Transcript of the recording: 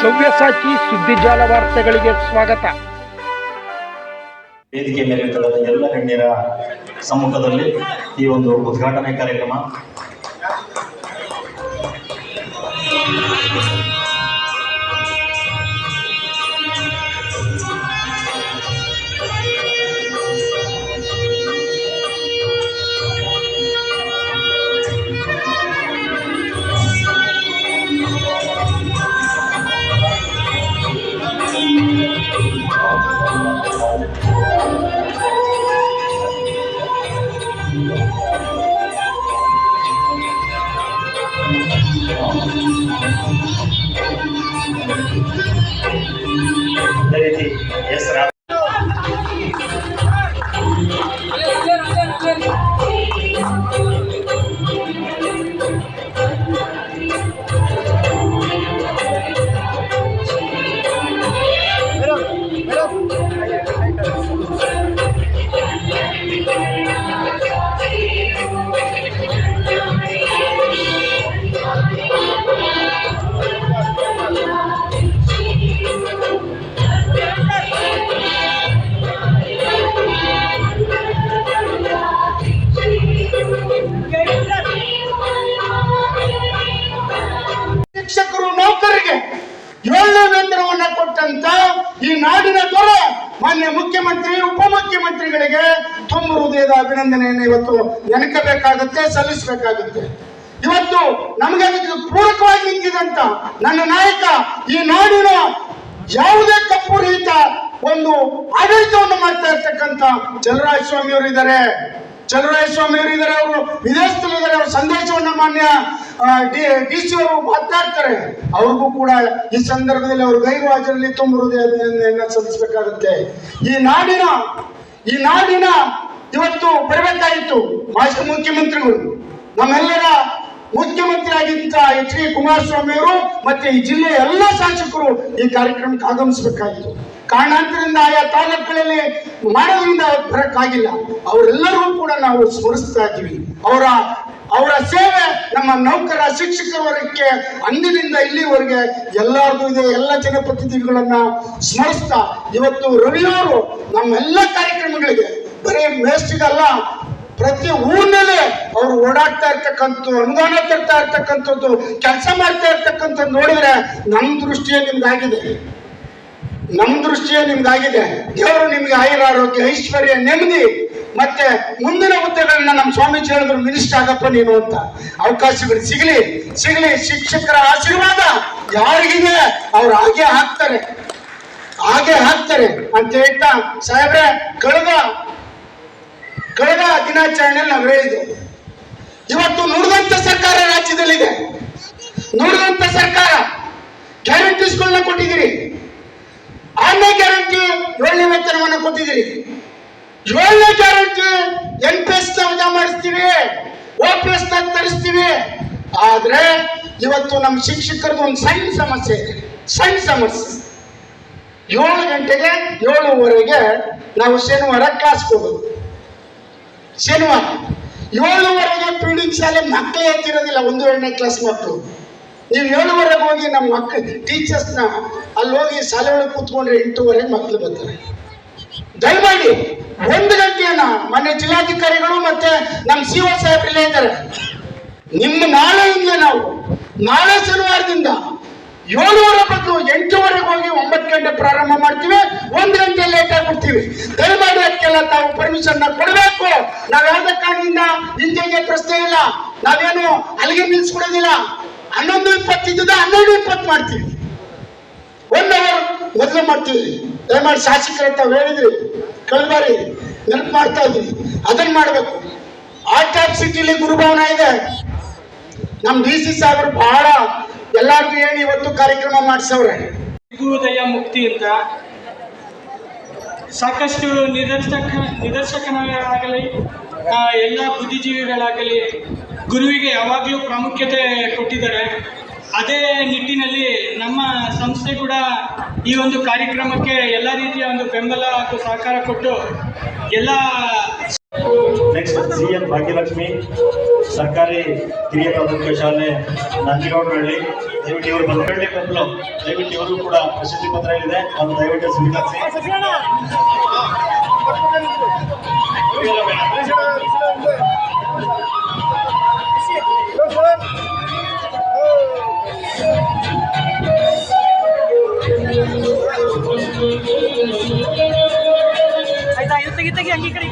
ಸವ್ಯಸಾಚಿ ಸುದ್ದಿಜಾಲ ವಾರ್ತೆಗಳಿಗೆ ಸ್ವಾಗತ. ವೇದಿಕೆ ಮೇಲೆ ಎಲ್ಲ ಗಣ್ಯರ ಸಮ್ಮುಖದಲ್ಲಿ ಈ ಒಂದು ಉದ್ಘಾಟನೆ ಕಾರ್ಯಕ್ರಮ ಅದೇ ರೀತಿ ಶಿಕ್ಷಕರು ನೌಕರರಿಗೆ 7ನೇ ವೇತನವನ್ನ ಕೊಟ್ಟಂತ ಈ ನಾಡಿನ ದೊರೆ ಮಾನ್ಯ ಮುಖ್ಯಮಂತ್ರಿ ಉಪಮುಖ್ಯಮಂತ್ರಿಗಳಿಗೆ ತುಂಬ ಹೃದಯದ ಅಭಿನಂದನೆಯನ್ನು ಇವತ್ತು ನೆನಕಬೇಕಾಗುತ್ತೆ, ಸಲ್ಲಿಸಬೇಕಾಗುತ್ತೆ. ಇವತ್ತು ನಮಗೆ ಅದಕ್ಕೆ ಪೂರಕವಾಗಿ ನಿಂತಿದಂತ ನನ್ನ ನಾಯಕ, ಈ ನಾಡಿನ ಯಾವುದೇ ಕಪ್ಪು ರಹಿತ ಒಂದು ಆಡಳಿತವನ್ನು ಮಾಡ್ತಾ ಇರ್ತಕ್ಕಂಥ ಚಲರಾಯಸ್ವಾಮಿ ಅವರು ಇದ್ದಾರೆ. ಅವರು ವಿದೇಶದಲ್ಲಿದ್ದಾರೆ. ಅವರ ಸಂದೇಶವನ್ನು ಮಾನ್ಯ DC ಅವರು ಮಾತನಾಡ್ತಾರೆ. ಅವ್ರಿಗೂ ಕೂಡ ಈ ಸಂದರ್ಭದಲ್ಲಿ ಅವರು ಗೈರು ಹಾಜರಲ್ಲಿ ತುಂಬ ಹೃದಯವನ್ನು ಸಲ್ಲಿಸಬೇಕಾಗುತ್ತೆ. ಈ ನಾಡಿನ ಇವತ್ತು ಬರಬೇಕಾಗಿತ್ತು ಮಾಜಿ ಮುಖ್ಯಮಂತ್ರಿಗಳು, ನಮ್ಮೆಲ್ಲರ ಮುಖ್ಯಮಂತ್ರಿ ಆಗಿದ್ದ H.D. ಕುಮಾರಸ್ವಾಮಿ ಅವರು ಮತ್ತೆ ಈ ಜಿಲ್ಲೆಯ ಎಲ್ಲ ಶಾಸಕರು ಈ ಕಾರ್ಯಕ್ರಮಕ್ಕೆ ಆಗಮಿಸಬೇಕಾಗಿತ್ತು. ಕಾರಣಾಂತರದಿಂದ ಆಯಾ ತಾಲೂಕುಗಳಲ್ಲಿ ಮಾಡೋದ್ರಿಂದ ಬರಕ್ಕಾಗಿಲ್ಲ. ಅವರೆಲ್ಲರೂ ಕೂಡ ನಾವು ಸ್ಮರಿಸ್ತಾ ಇದ್ದೀವಿ. ಅವರ ಸೇವೆ ನಮ್ಮ ನೌಕರ ಶಿಕ್ಷಕರ ವರ್ಗಕ್ಕೆ ಅಂದಿನಿಂದ ಇಲ್ಲಿವರೆಗೆ ಎಲ್ಲರಿಗೂ ಇದೆ. ಎಲ್ಲ ಜನಪ್ರತಿನಿಧಿಗಳನ್ನ ಸ್ಮರಿಸ್ತಾ ಇವತ್ತು ರವಿಯವರು ನಮ್ಮೆಲ್ಲ ಕಾರ್ಯಕ್ರಮಗಳಿಗೆ ಬರೀ ಮೇಷ್ಟಿಗಲ್ಲ, ಪ್ರತಿ ಊರಿನಲ್ಲಿ ಅವರು ಓಡಾಡ್ತಾ ಇರ್ತಕ್ಕಂಥ, ಅನುದಾನ ತರ್ತಾ ಇರ್ತಕ್ಕಂಥದ್ದು, ಕೆಲಸ ಮಾಡ್ತಾ ಇರ್ತಕ್ಕಂಥದ್ದು ನೋಡಿದ್ರೆ ನಮ್ಮ ದೃಷ್ಟಿಯೇ ನಿಮ್ಗಾಗಿದೆ. ದೇವರು ನಿಮ್ಗೆ ಆಯುರಾರೋಗ್ಯ, ಐಶ್ವರ್ಯ, ನೆಮ್ಮದಿ ಮತ್ತೆ ಮುಂದಿನ ಹುದ್ದೆಗಳನ್ನ ನಮ್ಮ ಸ್ವಾಮೀಜಿ ಹೇಳಿದ್ರು, ಮಿನಿಸ್ಟರ್ ಆಗಪ್ಪ ನೀನು ಅಂತ ಅವಕಾಶಗಳು ಸಿಗಲಿ. ಶಿಕ್ಷಕರ ಆಶೀರ್ವಾದ ಯಾರಿಗಿದೆ ಅವ್ರು ಹಾಗೆ ಹಾಕ್ತಾರೆ ಅಂತ ಹೇಳ್ತಾ, ಸಾಹೇಬ್ರೆ, ಕಳೆದ ದಿನಾಚರಣೆಯಲ್ಲಿ ನಾವು ಹೇಳಿದ್ವಿ, ಇವತ್ತು ನುಡಿದಂತ ಸರ್ಕಾರ ರಾಜ್ಯದಲ್ಲಿದೆ. ನುಡಿದಂತ ಸರ್ಕಾರ ಗ್ಯಾರಂಟೀಸ್ಗಳನ್ನ ಕೊಟ್ಟಿದ್ದೀರಿ. 6ನೇ ಗ್ಯಾರಂಟಿ 7ನೇ ವೇತನವನ್ನು ಕೊಟ್ಟಿದ್ದೀರಿ. 7ನೇ ಗ್ಯಾರಂಟಿ NPS ವಜಾ ಮಾಡಿಸ್ತೀವಿ, OPS ತರಿಸ್ತೀವಿ. ಆದ್ರೆ ಇವತ್ತು ನಮ್ಮ ಶಿಕ್ಷಕರದ್ದು ಒಂದು ಸಣ್ಣ ಸಮಸ್ಯೆ ಇದೆ. 7 ಗಂಟೆಗೆ 7:15 ನಾವು ಶನಿವಾರ ಕ್ಲಾಸ್ ಹೋಗೋದು. ಶನಿವಾರ 7:15 ಫೀಲ್ಡಿಂಗ್ ಶಾಲೆ ಮಕ್ಕಳೇ ಎತ್ತಿರೋದಿಲ್ಲ, 1, 2ನೇ ಕ್ಲಾಸ್ ಮಕ್ಕಳು. ನೀವು 7:15 ಹೋಗಿ ನಮ್ಮ ಮಕ್ಕಳು ಟೀಚರ್ಸ್ನ ಅಲ್ಲಿ ಹೋಗಿ ಶಾಲೆ ಒಳಗೆ ಕೂತ್ಕೊಂಡ್ರೆ 8:15 ಮಕ್ಕಳು ಬರ್ತಾರೆ. ದಯಮಾಡಿ 1 ಗಂಟೆಯನ್ನ ಮೊನ್ನೆ ಜಿಲ್ಲಾಧಿಕಾರಿಗಳು ಮತ್ತೆ ನಮ್ಮ CO ಸಾಹೇಬ್ರಲ್ಲೇ ಇದ್ದಾರೆ. ನಿಮ್ಮ ನಾಳೆ ಶನಿವಾರದಿಂದ 7:15 ಬದಲು 8:15 ಹೋಗಿ 9 ಗಂಟೆ ಪ್ರಾರಂಭ ಮಾಡ್ತೀವಿ. 1 ಗಂಟೆ ಲೇಟ್ ಆಗ್ಬಿಡ್ತೀವಿ. ದಯಮಾಡಿ ಅದಕ್ಕೆಲ್ಲ ತಾವು ಪರ್ಮಿಷನ್ ಕೊಡಬೇಕು. ನಾವು ಯಾವುದೇ ಕಾರಣದಿಂದ ಹಿಂದೆಗೆ ಪ್ರಶ್ನೆ ಇಲ್ಲ. ನಾವೇನು ಅಲ್ಲಿಗೆ ನಿಲ್ಸ್ಕೊಡೋದಿಲ್ಲ. 11:20 ಇದ್ದದ 12:20 ಮಾಡ್ತೀವಿ. 1 ಅವರ್ ಮೊದಲು ಮಾಡ್ತೀವಿ. ದಯಮಾಡಿ ಶಾಸಕರ ತಾವು ಹೇಳಿದ್ರಿ, ಕಳೆದ ಬಾರಿ ನೆನಪು ಮಾಡ್ತಾ ಇದ್ವಿ, ಅದನ್ನ ಮಾಡಬೇಕು. ಆರ್ಟ್ ಆಫ್ ಸಿಟಿಲಿ ಗುರುಭವನ ಇದೆ. ನಮ್ಮ DC ಸಾಹೇಬರು ಬಹಳ ಎಲ್ಲರಿಗೂ ಹೇಳಿ ಇವತ್ತು ಕಾರ್ಯಕ್ರಮ ಮಾಡಿಸವ್ರೆ. ಗುರುದಯ ಮುಕ್ತಿ ಅಂತ ಸಾಕಷ್ಟು ನಿದರ್ಶಕರಾಗಲಿ ಎಲ್ಲ ಬುದ್ಧಿಜೀವಿಗಳಾಗಲಿ ಗುರುವಿಗೆ ಯಾವಾಗಲೂ ಪ್ರಾಮುಖ್ಯತೆ ಕೊಟ್ಟಿದ್ದಾರೆ. ಅದೇ ನಿಟ್ಟಿನಲ್ಲಿ ನಮ್ಮ ಸಂಸ್ಥೆ ಕೂಡ ಈ ಒಂದು ಕಾರ್ಯಕ್ರಮಕ್ಕೆ ಎಲ್ಲ ರೀತಿಯ ಒಂದು ಬೆಂಬಲ ಹಾಗೂ ಸಹಕಾರ ಕೊಟ್ಟು ಎಲ್ಲ ನೆಕ್ಸ್ಟ್ CN ಭಾಗ್ಯಲಕ್ಷ್ಮಿ, ಸರ್ಕಾರಿ ಹಿರಿಯ ಪ್ರಾಥಮಿಕ ಶಾಲೆ ನಂಜನಗೌಡಹಳ್ಳಿ. ದಯವಿಟ್ಟು ಇವರು ಬಂದಳ್ಳಿ ಕೊಪ್ಪಲು, ದಯವಿಟ್ಟು ಇವರು ಕೂಡ ಪ್ರಶಸ್ತಿ ಪತ್ರ ಇದೆ, ಅದು ದಯವಿಟ್ಟು ಸ್ವೀಕರಿಸಿ. ಆಯ್ತಾ, ಇದು ತೆಗಿ ಅಂಗೀಕರಿ.